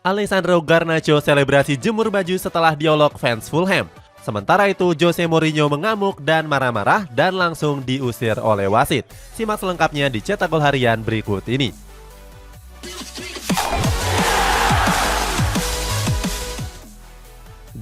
Alessandro Garnacho selebrasi jemur baju setelah dialog fans Fulham. Sementara itu, Jose Mourinho mengamuk dan marah-marah dan langsung diusir oleh wasit. Simak selengkapnya di Cetak Gol Harian berikut ini.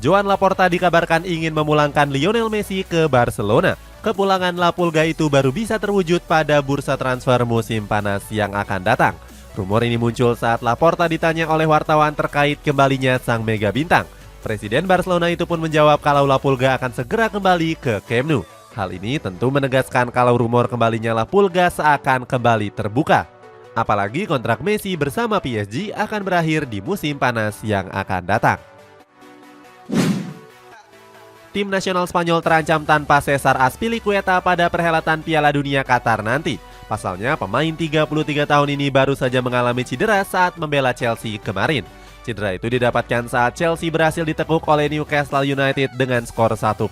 Joan Laporta dikabarkan ingin memulangkan Lionel Messi ke Barcelona. Kepulangan La Pulga itu baru bisa terwujud pada bursa transfer musim panas yang akan datang. Rumor ini muncul saat Laporta ditanya oleh wartawan terkait kembalinya sang mega bintang. Presiden Barcelona itu pun menjawab kalau La Pulga akan segera kembali ke Camp Nou. Hal ini tentu menegaskan kalau rumor kembalinya La Pulga seakan kembali terbuka. Apalagi kontrak Messi bersama PSG akan berakhir di musim panas yang akan datang. Tim nasional Spanyol terancam tanpa Cesar Azpilicueta pada perhelatan Piala Dunia Qatar nanti. Pasalnya, pemain 33 tahun ini baru saja mengalami cedera saat membela Chelsea kemarin. Cedera itu didapatkan saat Chelsea berhasil ditekuk oleh Newcastle United dengan skor 1-0.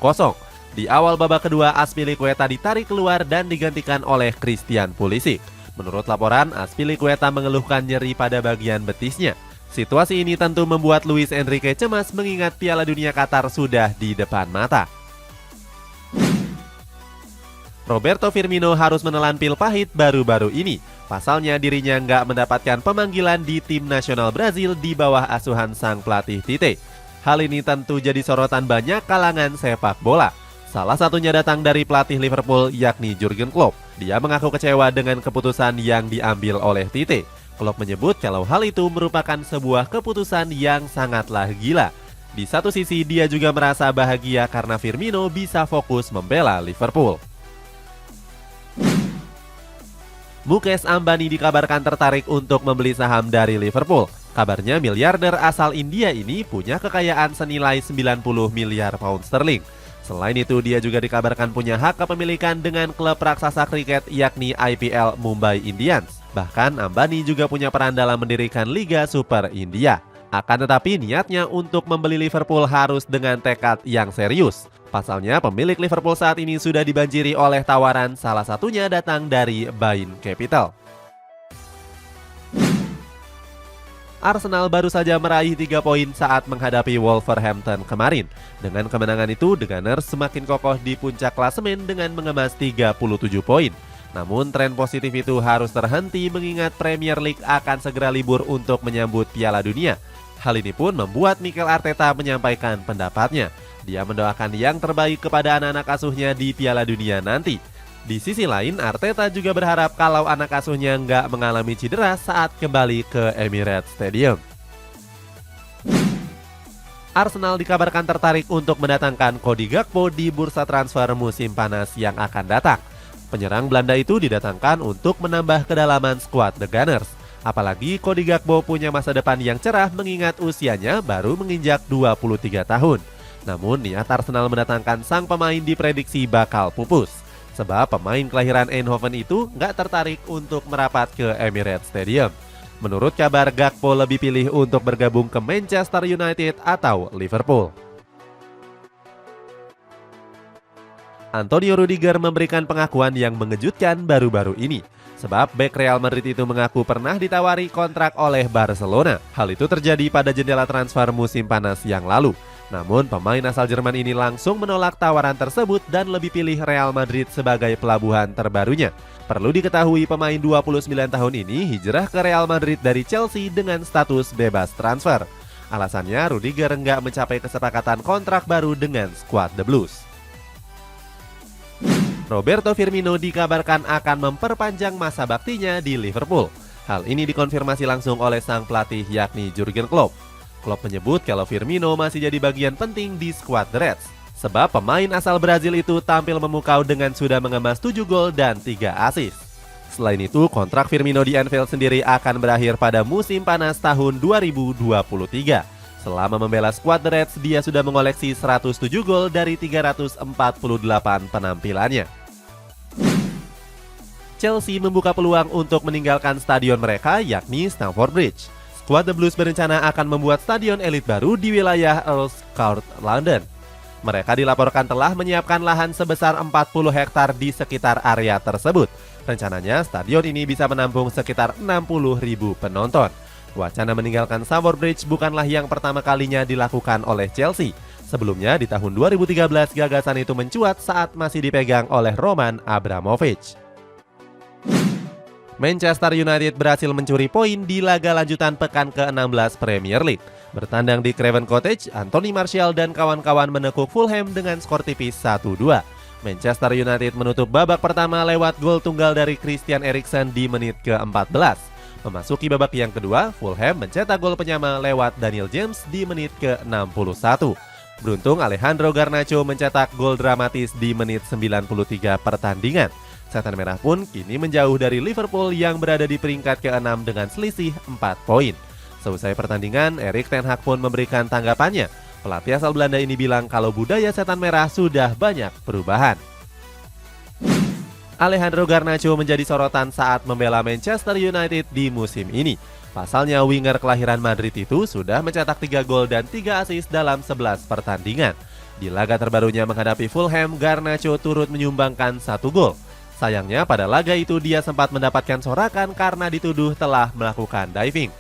Di awal babak kedua, Azpilicueta ditarik keluar dan digantikan oleh Christian Pulisic. Menurut laporan, Azpilicueta mengeluhkan nyeri pada bagian betisnya. Situasi ini tentu membuat Luis Enrique cemas mengingat Piala Dunia Qatar sudah di depan mata. Roberto Firmino harus menelan pil pahit baru-baru ini. Pasalnya dirinya nggak mendapatkan pemanggilan di tim nasional Brazil di bawah asuhan sang pelatih Tite. Hal ini tentu jadi sorotan banyak kalangan sepak bola. Salah satunya datang dari pelatih Liverpool yakni Jurgen Klopp. Dia mengaku kecewa dengan keputusan yang diambil oleh Tite. Klopp menyebut kalau hal itu merupakan sebuah keputusan yang sangatlah gila. Di satu sisi dia juga merasa bahagia karena Firmino bisa fokus membela Liverpool. Mukesh Ambani dikabarkan tertarik untuk membeli saham dari Liverpool. Kabarnya miliarder asal India ini punya kekayaan senilai 90 miliar pound sterling. Selain itu, dia juga dikabarkan punya hak kepemilikan dengan klub raksasa kriket yakni IPL Mumbai Indians. Bahkan Ambani juga punya peran dalam mendirikan Liga Super India. Akan tetapi niatnya untuk membeli Liverpool harus dengan tekad yang serius. Pasalnya pemilik Liverpool saat ini sudah dibanjiri oleh tawaran, salah satunya datang dari Bain Capital. Arsenal baru saja meraih 3 poin saat menghadapi Wolverhampton kemarin. Dengan kemenangan itu, The Gunners semakin kokoh di puncak klasemen dengan mengemas 37 poin. Namun tren positif itu harus terhenti mengingat Premier League akan segera libur untuk menyambut Piala Dunia. Hal ini pun membuat Mikel Arteta menyampaikan pendapatnya. Dia mendoakan yang terbaik kepada anak-anak asuhnya di Piala Dunia nanti. Di sisi lain, Arteta juga berharap kalau anak asuhnya nggak mengalami cedera saat kembali ke Emirates Stadium. Arsenal dikabarkan tertarik untuk mendatangkan Cody Gakpo di bursa transfer musim panas yang akan datang. Penyerang Belanda itu didatangkan untuk menambah kedalaman skuad The Gunners. Apalagi Cody Gakpo punya masa depan yang cerah mengingat usianya baru menginjak 23 tahun. Namun niat Arsenal mendatangkan sang pemain diprediksi bakal pupus. Sebab pemain kelahiran Eindhoven itu nggak tertarik untuk merapat ke Emirates Stadium. Menurut kabar, Gakpo lebih pilih untuk bergabung ke Manchester United atau Liverpool. Antonio Rudiger memberikan pengakuan yang mengejutkan baru-baru ini. Sebab bek Real Madrid itu mengaku pernah ditawari kontrak oleh Barcelona. Hal itu terjadi pada jendela transfer musim panas yang lalu. Namun pemain asal Jerman ini langsung menolak tawaran tersebut dan lebih pilih Real Madrid sebagai pelabuhan terbarunya. Perlu diketahui pemain 29 tahun ini hijrah ke Real Madrid dari Chelsea dengan status bebas transfer. Alasannya Rudiger nggak mencapai kesepakatan kontrak baru dengan skuad The Blues. Roberto Firmino dikabarkan akan memperpanjang masa baktinya di Liverpool. Hal ini dikonfirmasi langsung oleh sang pelatih yakni Jurgen Klopp. Klopp menyebut kalau Firmino masih jadi bagian penting di skuad The Reds. Sebab pemain asal Brazil itu tampil memukau dengan sudah mengemas 7 gol dan 3 assist. Selain itu, kontrak Firmino di Anfield sendiri akan berakhir pada musim panas tahun 2023. Selama membela skuad The Reds, dia sudah mengoleksi 107 gol dari 348 penampilannya. Chelsea membuka peluang untuk meninggalkan stadion mereka yakni Stamford Bridge. Skuad The Blues berencana akan membuat stadion elit baru di wilayah Earls Court, London. Mereka dilaporkan telah menyiapkan lahan sebesar 40 hektar di sekitar area tersebut. Rencananya stadion ini bisa menampung sekitar 60.000 penonton. Wacana meninggalkan Stamford Bridge bukanlah yang pertama kalinya dilakukan oleh Chelsea. Sebelumnya di tahun 2013 gagasan itu mencuat saat masih dipegang oleh Roman Abramovich. Manchester United berhasil mencuri poin di laga lanjutan pekan ke-16 Premier League. Bertandang di Craven Cottage, Anthony Martial dan kawan-kawan menekuk Fulham dengan skor tipis 1-2. Manchester United menutup babak pertama lewat gol tunggal dari Christian Eriksen di menit ke-14. Memasuki babak yang kedua, Fulham mencetak gol penyama lewat Daniel James di menit ke-61. Beruntung Alejandro Garnacho mencetak gol dramatis di menit 93 pertandingan. Setan Merah pun kini menjauh dari Liverpool yang berada di peringkat ke-6 dengan selisih 4 poin. Seusai pertandingan, Erik ten Hag pun memberikan tanggapannya. Pelatih asal Belanda ini bilang kalau budaya Setan Merah sudah banyak perubahan. Alejandro Garnacho menjadi sorotan saat membela Manchester United di musim ini. Pasalnya winger kelahiran Madrid itu sudah mencetak 3 gol dan 3 assist dalam 11 pertandingan. Di laga terbarunya menghadapi Fulham, Garnacho turut menyumbangkan 1 gol. Sayangnya pada laga itu dia sempat mendapatkan sorakan karena dituduh telah melakukan diving.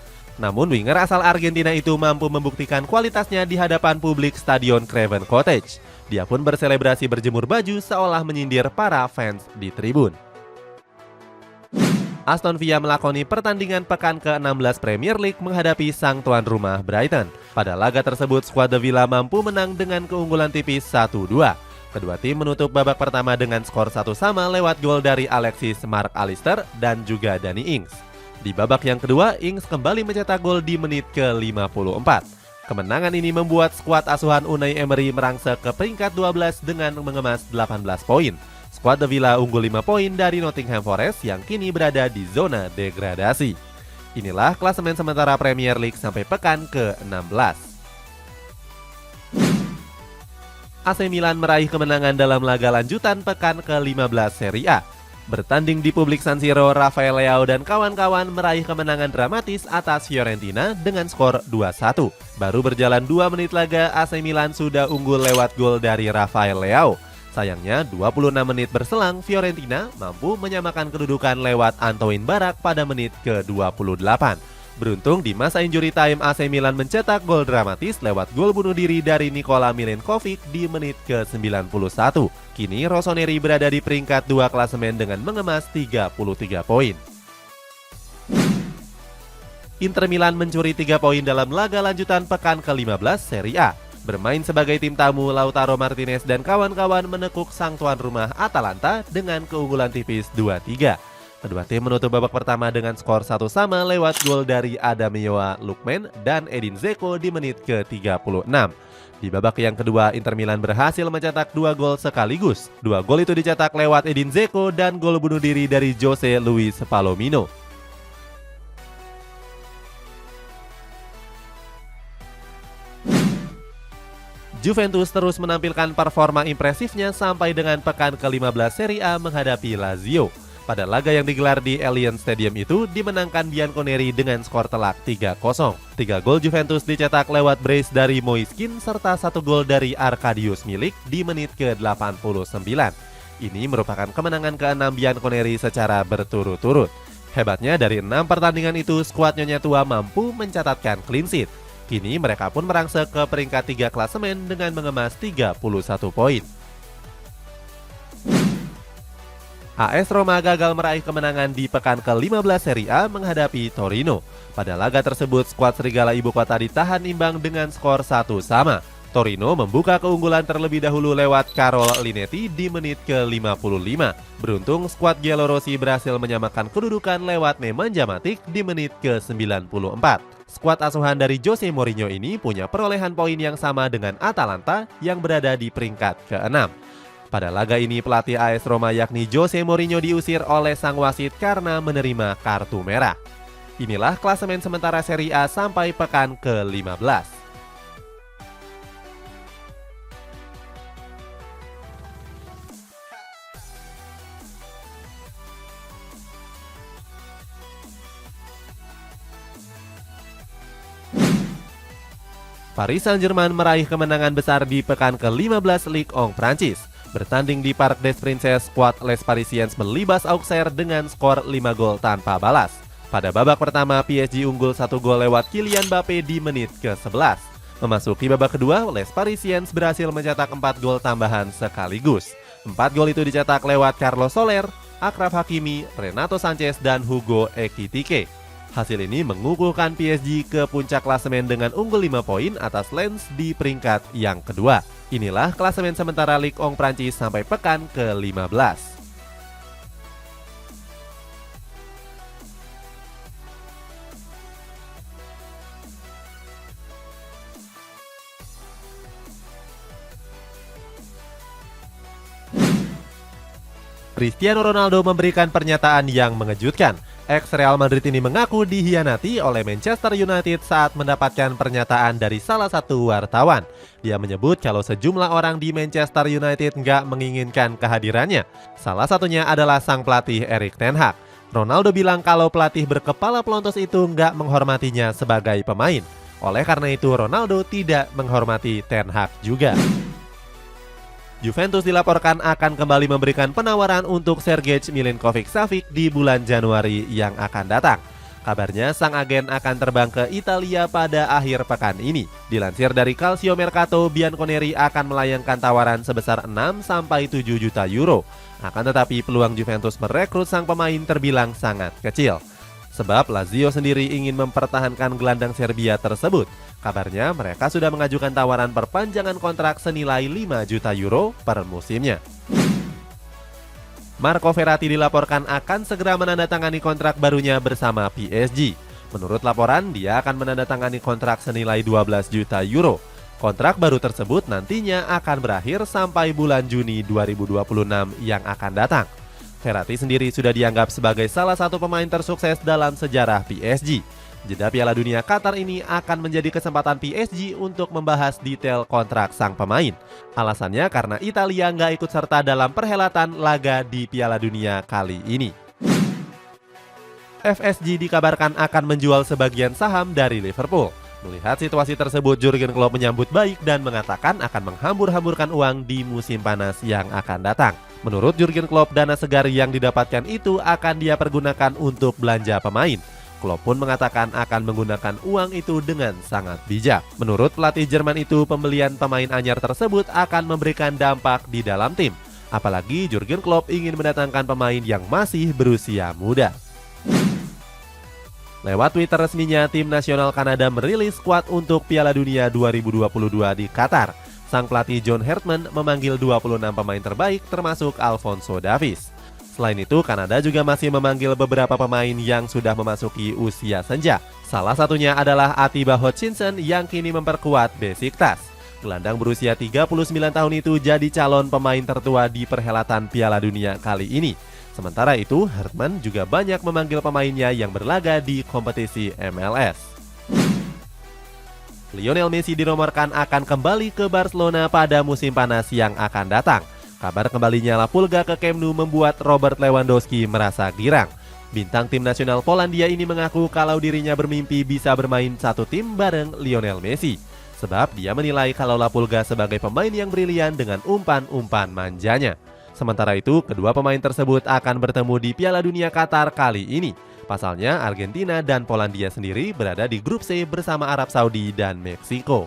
Namun winger asal Argentina itu mampu membuktikan kualitasnya di hadapan publik Stadion Craven Cottage. Dia pun berselebrasi berjemur baju seolah menyindir para fans di tribun. Aston Villa melakoni pertandingan pekan ke-16 Premier League menghadapi sang tuan rumah Brighton. Pada laga tersebut, skuad The Villa mampu menang dengan keunggulan tipis 1-2. Kedua tim menutup babak pertama dengan skor 1-1 lewat gol dari Alexis Mark Allister dan juga Danny Ings. Di babak yang kedua, Ings kembali mencetak gol di menit ke-54. Kemenangan ini membuat skuad asuhan Unai Emery merangsek ke peringkat 12 dengan mengemas 18 poin. Skuad The Villa unggul 5 poin dari Nottingham Forest yang kini berada di zona degradasi. Inilah klasemen sementara Premier League sampai pekan ke-16. AC Milan meraih kemenangan dalam laga lanjutan pekan ke-15 Serie A. Bertanding di publik San Siro, Rafael Leao dan kawan-kawan meraih kemenangan dramatis atas Fiorentina dengan skor 2-1. Baru berjalan 2 menit laga, AC Milan sudah unggul lewat gol dari Rafael Leao. Sayangnya 26 menit berselang, Fiorentina mampu menyamakan kedudukan lewat Antoine Barak pada menit ke-28. Beruntung di masa injury time AC Milan mencetak gol dramatis lewat gol bunuh diri dari Nikola Milenkovic di menit ke-91. Kini Rossoneri berada di peringkat 2 klasemen dengan mengemas 33 poin. Inter Milan mencuri 3 poin dalam laga lanjutan pekan ke-15 Serie A. Bermain sebagai tim tamu, Lautaro Martinez dan kawan-kawan menekuk sang tuan rumah Atalanta dengan keunggulan tipis 2-3. Kedua tim menutup babak pertama dengan skor 1-1 lewat gol dari Adamioa Lookman dan Edin Dzeko di menit ke-36. Di babak yang kedua, Inter Milan berhasil mencetak 2 gol sekaligus. 2 gol itu dicetak lewat Edin Dzeko dan gol bunuh diri dari Jose Luis Palomino. Juventus terus menampilkan performa impresifnya sampai dengan pekan ke-15 Serie A menghadapi Lazio. Pada laga yang digelar di Allianz Stadium itu dimenangkan Bianconeri dengan skor telak 3-0. 3 gol Juventus dicetak lewat brace dari Moiskin serta 1 gol dari Arkadiusz Milik di menit ke-89. Ini merupakan kemenangan ke-6 Bianconeri secara berturut-turut. Hebatnya dari 6 pertandingan itu skuad Nyonya Tua mampu mencatatkan clean sheet. Kini mereka pun merangsek ke peringkat 3 klasemen dengan mengemas 31 poin. AS Roma gagal meraih kemenangan di pekan ke-15 Serie A menghadapi Torino. Pada laga tersebut, skuad Serigala Ibu Kota ditahan imbang dengan skor 1-1. Torino membuka keunggulan terlebih dahulu lewat Carol Linetti di menit ke-55. Beruntung, skuad Giallorossi berhasil menyamakan kedudukan lewat Nemanja Matic di menit ke-94. Skuad asuhan dari Jose Mourinho ini punya perolehan poin yang sama dengan Atalanta yang berada di peringkat ke-6. Pada laga ini pelatih AS Roma yakni Jose Mourinho diusir oleh sang wasit karena menerima kartu merah. Inilah klasemen sementara Serie A sampai pekan ke-15. Paris Saint-Germain meraih kemenangan besar di pekan ke-15 Ligue 1 Prancis. Bertanding di Parc des Princes, skuad Les Parisiens melibas Auxerre dengan skor 5 gol tanpa balas. Pada babak pertama, PSG unggul 1 gol lewat Kylian Mbappe di menit ke-11. Memasuki babak kedua, Les Parisiens berhasil mencetak 4 gol tambahan sekaligus. 4 gol itu dicetak lewat Carlos Soler, Achraf Hakimi, Renato Sanchez, dan Hugo Ekitike. Hasil ini mengukuhkan PSG ke puncak klasemen dengan unggul 5 poin atas Lens di peringkat yang kedua. Inilah klasemen sementara Ligue 1 Prancis sampai pekan ke-15. Cristiano Ronaldo memberikan pernyataan yang mengejutkan. Ex Real Madrid ini mengaku dihianati oleh Manchester United saat mendapatkan pernyataan dari salah satu wartawan. Dia menyebut kalau sejumlah orang di Manchester United nggak menginginkan kehadirannya. Salah satunya adalah sang pelatih Erik ten Hag. Ronaldo bilang kalau pelatih berkepala pelontos itu nggak menghormatinya sebagai pemain. Oleh karena itu Ronaldo tidak menghormati ten Hag juga. Juventus dilaporkan akan kembali memberikan penawaran untuk Sergej Milinkovic-Savic di bulan Januari yang akan datang. Kabarnya sang agen akan terbang ke Italia pada akhir pekan ini. Dilansir dari Calcio Mercato, Bianconeri akan melayangkan tawaran sebesar 6-7 juta euro. Akan tetapi peluang Juventus merekrut sang pemain terbilang sangat kecil. Sebab Lazio sendiri ingin mempertahankan gelandang Serbia tersebut. Kabarnya mereka sudah mengajukan tawaran perpanjangan kontrak senilai 5 juta euro per musimnya. Marco Verratti dilaporkan akan segera menandatangani kontrak barunya bersama PSG. Menurut laporan, dia akan menandatangani kontrak senilai 12 juta euro. Kontrak baru tersebut nantinya akan berakhir sampai bulan Juni 2026 yang akan datang. Verratti sendiri sudah dianggap sebagai salah satu pemain tersukses dalam sejarah PSG. Jeda Piala Dunia Qatar ini akan menjadi kesempatan PSG untuk membahas detail kontrak sang pemain. Alasannya karena Italia nggak ikut serta dalam perhelatan laga di Piala Dunia kali ini. FSG dikabarkan akan menjual sebagian saham dari Liverpool. Melihat situasi tersebut, Jurgen Klopp menyambut baik dan mengatakan akan menghambur-hamburkan uang di musim panas yang akan datang. Menurut Jurgen Klopp, dana segar yang didapatkan itu akan dia pergunakan untuk belanja pemain. Klopp pun mengatakan akan menggunakan uang itu dengan sangat bijak. Menurut pelatih Jerman itu, pembelian pemain anyar tersebut akan memberikan dampak di dalam tim. Apalagi Jurgen Klopp ingin mendatangkan pemain yang masih berusia muda. Lewat Twitter resminya, tim nasional Kanada merilis skuad untuk Piala Dunia 2022 di Qatar. Sang pelatih John Hartman memanggil 26 pemain terbaik termasuk Alphonso Davies. Selain itu, Kanada juga masih memanggil beberapa pemain yang sudah memasuki usia senja. Salah satunya adalah Atiba Hutchinson yang kini memperkuat Besiktas. Gelandang berusia 39 tahun itu jadi calon pemain tertua di perhelatan Piala Dunia kali ini. Sementara itu, Hartman juga banyak memanggil pemainnya yang berlaga di kompetisi MLS. Lionel Messi dinomorkan akan kembali ke Barcelona pada musim panas yang akan datang. Kabar kembalinya La Pulga ke Camp Nou membuat Robert Lewandowski merasa girang. Bintang tim nasional Polandia ini mengaku kalau dirinya bermimpi bisa bermain satu tim bareng Lionel Messi. Sebab dia menilai kalau La Pulga sebagai pemain yang brilian dengan umpan-umpan manjanya. Sementara itu, kedua pemain tersebut akan bertemu di Piala Dunia Qatar kali ini. Pasalnya, Argentina dan Polandia sendiri berada di grup C bersama Arab Saudi dan Meksiko.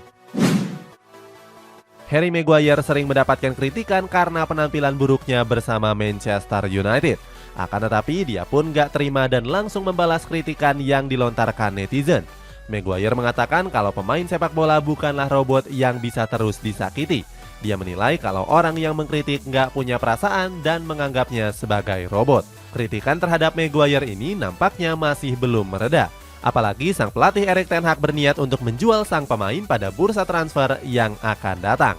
Harry Maguire sering mendapatkan kritikan karena penampilan buruknya bersama Manchester United. Akan tetapi dia pun gak terima dan langsung membalas kritikan yang dilontarkan netizen. Maguire mengatakan kalau pemain sepak bola bukanlah robot yang bisa terus disakiti. Dia menilai kalau orang yang mengkritik gak punya perasaan dan menganggapnya sebagai robot. Kritikan terhadap Maguire ini nampaknya masih belum mereda. Apalagi sang pelatih Erik ten Hag berniat untuk menjual sang pemain pada bursa transfer yang akan datang.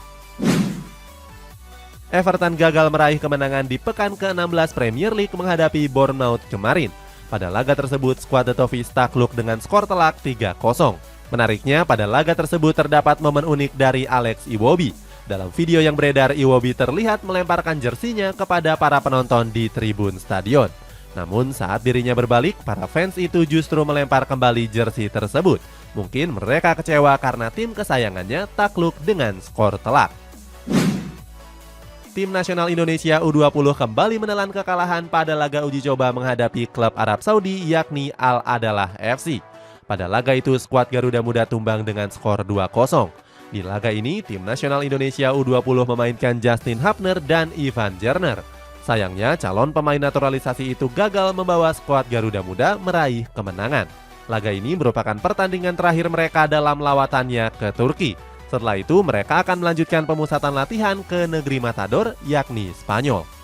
Everton gagal meraih kemenangan di pekan ke-16 Premier League menghadapi Bournemouth kemarin. Pada laga tersebut, skuad The Toffees takluk dengan skor telak 3-0. Menariknya, pada laga tersebut terdapat momen unik dari Alex Iwobi. Dalam video yang beredar, Iwobi terlihat melemparkan jersinya kepada para penonton di tribun stadion. Namun saat dirinya berbalik, para fans itu justru melempar kembali jersey tersebut. Mungkin mereka kecewa karena tim kesayangannya takluk dengan skor telak. Tim nasional Indonesia U20 kembali menelan kekalahan pada laga uji coba menghadapi klub Arab Saudi yakni Al Adalah FC. Pada laga itu skuad Garuda Muda tumbang dengan skor 2-0. Di laga ini, tim nasional Indonesia U20 memainkan Justin Hapner dan Ivan Jerner. Sayangnya, calon pemain naturalisasi itu gagal membawa skuad Garuda Muda meraih kemenangan. Laga ini merupakan pertandingan terakhir mereka dalam lawatannya ke Turki. Setelah itu, mereka akan melanjutkan pemusatan latihan ke negeri Matador, yakni Spanyol.